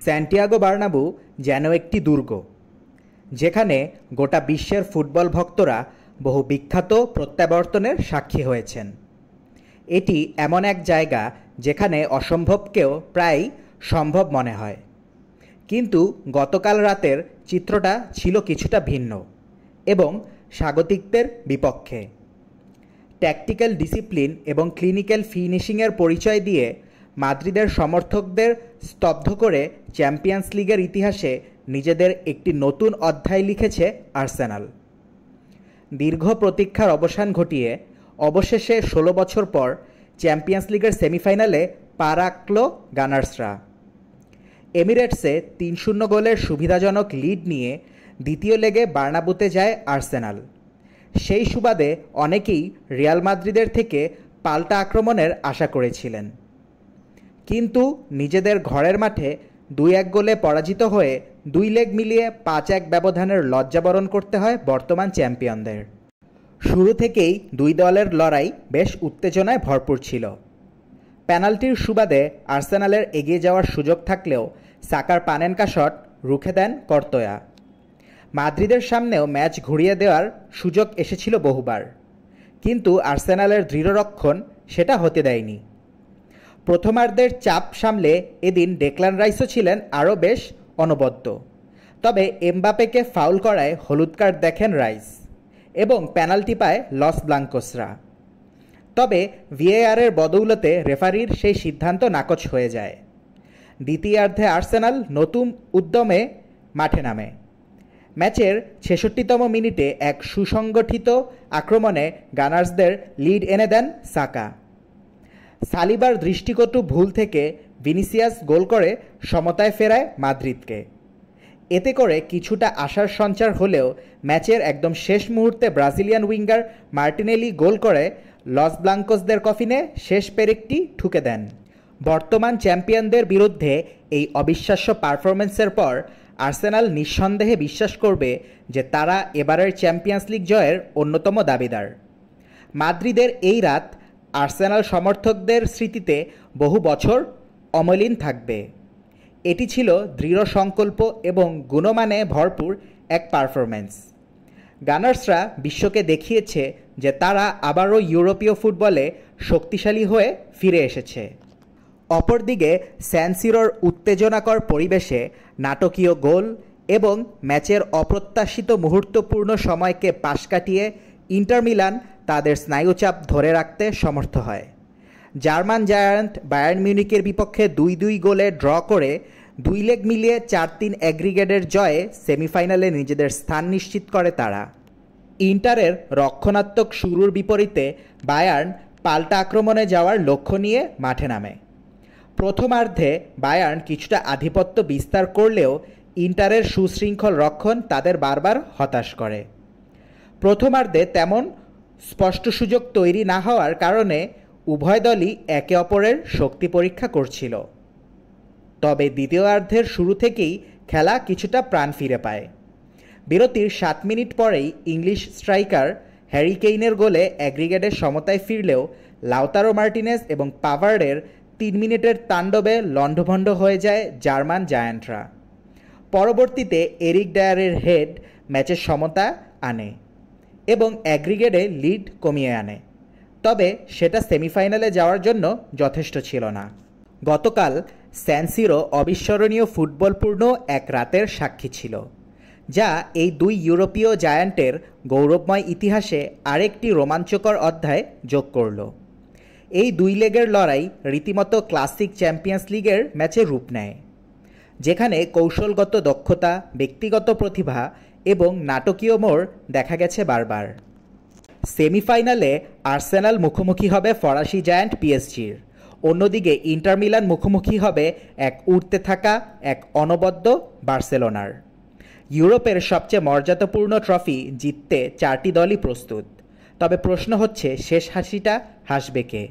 Santiago Bernabeu যেন একটি দুর্গ, যেখানে গোটা বিশ্বের ফুটবল ভক্তরা বহু বিখ্যাত প্রত্যাবর্তনের সাক্ষী হয়েছেন। এটি এমন এক জায়গা যেখানে অসম্ভবকেও প্রায় সম্ভব মনে হয়। কিন্তু গতকাল রাতের চিত্রটা ছিল কিছুটা ভিন্ন এবং স্বাগতিকদের বিপক্ষে। ট্যাকটিক্যাল ডিসিপ্লিন এবং ক্লিনিক্যাল ফিনিশিংয়ের পরিচয় দিয়ে মাদ্রিদের সমর্থকদের স্তব্ধ করে চ্যাম্পিয়ন্স লিগের ইতিহাসে নিজেদের একটি নতুন অধ্যায় লিখেছে আর্সেনাল। দীর্ঘ প্রতীক্ষার অবসান ঘটিয়ে অবশেষে 16 বছর পর চ্যাম্পিয়ন্স লিগের সেমিফাইনালে পা রাখল গানার্সরা। এমিরেটসে 3-0 গোলের সুবিধাজনক লিড নিয়ে দ্বিতীয় লেগে বার্নাব্যুতে যায় আর্সেনাল। সেই সুবাদে অনেকেই রিয়াল মাদ্রিদের থেকে পাল্টা আক্রমণের আশা করেছিলেন, কিন্তু নিজেদের ঘরের মাঠে 2-1 গোলে পরাজিত হয়ে 2 লেগ মিলিয়ে 5-1 ব্যবধানের লজ্জাবরণ করতে হয় বর্তমান চ্যাম্পিয়নদের। শুরু থেকেই দুই দলের লড়াই বেশ উত্তেজনায় ভরপুর ছিল। পেনাল্টির সুবাদে আর্সেনালের এগিয়ে যাওয়ার সুযোগ থাকলেও সাকার পানেনকা শট রুখে দেন কর্তোয়া। মাদ্রিদের সামনেও ম্যাচ ঘুরিয়ে দেওয়ার সুযোগ এসেছিল বহুবার, কিন্তু আর্সেনালের দৃঢ়রক্ষণ সেটা হতে দেয়নি। প্রথমার্ধের চাপ সামলে এদিন ডেক্লান রাইসও ছিলেন আরও বেশ অনবদ্য, তবে এমবাপেকে ফাউল করায় হলুদ কার্ড দেখেন রাইস এবং পেনাল্টি পায় লস ব্লাঙ্কোসরা। তবে ভিএআরের বদৌলতে রেফারির সেই সিদ্ধান্ত নাকচ হয়ে যায়। দ্বিতীয়ার্ধে আর্সেনাল নতুন উদ্যমে মাঠে নামে। ম্যাচের 66তম মিনিটে এক সুসংগঠিত আক্রমণে গানার্সদের লিড এনে দেন সাকা। সালিবার দৃষ্টিকটু ভুল থেকে ভিনিসিয়াস গোল করে সমতায় ফেরায় মাদ্রিদকে। এতে করে কিছুটা আশার সঞ্চার হলেও ম্যাচের একদম শেষ মুহূর্তে ব্রাজিলিয়ান উইঙ্গার মার্টিনেলি গোল করে লস ব্লাঙ্কোসদের কফিনে শেষ পেরেকটি ঠুকে দেন। বর্তমান চ্যাম্পিয়নদের বিরুদ্ধে এই অবিশ্বাস্য পারফরম্যান্সের পর আর্সেনাল নিঃসন্দেহে বিশ্বাস করবে যে তারা এবারের চ্যাম্পিয়ন্স লিগ জয়ের অন্যতম দাবিদার। মাদ্রিদের এই রাত আর্সেনাল সমর্থকদের স্মৃতিতে বহু বছর অমলিন থাকবে। এটি ছিল দৃঢ় সংকল্প এবং গুণমানে ভরপুর এক পারফরম্যান্স। গানার্সরা বিশ্বকে দেখিয়েছে যে তারা আবারও ইউরোপীয় ফুটবলে শক্তিশালী হয়ে ফিরে এসেছে। অপরদিকে স্যান সিরোর উত্তেজনাকর পরিবেশে নাটকীয় গোল এবং ম্যাচের অপ্রত্যাশিত মুহূর্তপূর্ণ সময়কে পাশ কাটিয়ে ইন্টার মিলান তাদের স্নায়ুচাপ ধরে রাখতে সমর্থ হয়। জার্মান জায়ান্ট বায়ার্ন মিউনিখের বিপক্ষে 2-2 গোলে ড্র করে 2 লেগ মিলিয়ে 4-3 অ্যাগ্রিগেটের জয়ে সেমিফাইনালে নিজেদের স্থান নিশ্চিত করে তারা। ইন্টারের রক্ষণাত্মক শুরুর বিপরীতে বায়ার্ন পাল্টা আক্রমণে যাওয়ার লক্ষ্য নিয়ে মাঠে নামে। প্রথমার্ধে বায়ার্ন কিছুটা আধিপত্য বিস্তার করলেও ইন্টারের সুশৃঙ্খল রক্ষণ তাদের বারবার হতাশ করে। প্রথমার্ধে তেমন স্পষ্ট সুযোগ তৈরি না হওয়ার কারণে উভয় দলই একে অপরের শক্তি পরীক্ষা করছিল। তবে দ্বিতীয়ার্ধের শুরু থেকেই খেলা কিছুটা প্রাণ ফিরে পায়। বিরতির 7 মিনিট পরেই ইংলিশ স্ট্রাইকার হ্যারি কেইনের গোলে অ্যাগ্রিগেটের সমতায় ফিরলেও লাউতারো মার্টিনেজ এবং পাভার্ডের 3 মিনিটের তাণ্ডবে লণ্ডভণ্ড হয়ে যায় জার্মান জায়ান্টরা। পরবর্তীতে এরিক ডায়ারের হেড ম্যাচের সমতা আনে এবং অ্যাগ্রিগেটে লিড কমিয়ে আনে, তবে সেটা সেমিফাইনালে যাওয়ার জন্য যথেষ্ট ছিল না। গতকাল স্যান সিরো অবিস্মরণীয় ফুটবলপূর্ণ এক রাতের সাক্ষী ছিল, যা এই দুই ইউরোপীয় জায়ান্টের গৌরবময় ইতিহাসে আরেকটি রোমাঞ্চকর অধ্যায় যোগ করল। এই 2 লেগের লড়াই রীতিমতো ক্লাসিক চ্যাম্পিয়ন্স লিগের ম্যাচে রূপ নেয়, যেখানে কৌশলগত দক্ষতা, ব্যক্তিগত প্রতিভা এবং নাটকীয় মোড় দেখা গেছে বারবার। সেমিফাইনালে আর্সেনাল মুখোমুখি হবে ফরাসি জায়ান্ট পিএসজির, অন্যদিকে ইন্টার মিলান মুখোমুখি হবে এক উঠতে থাকা এক অনবদ্য বার্সেলোনার। ইউরোপের সবচেয়ে মর্যাদাপূর্ণ ট্রফি জিততে 4টি দলই প্রস্তুত, তবে প্রশ্ন হচ্ছে শেষ হাসিটা হাসবে কে?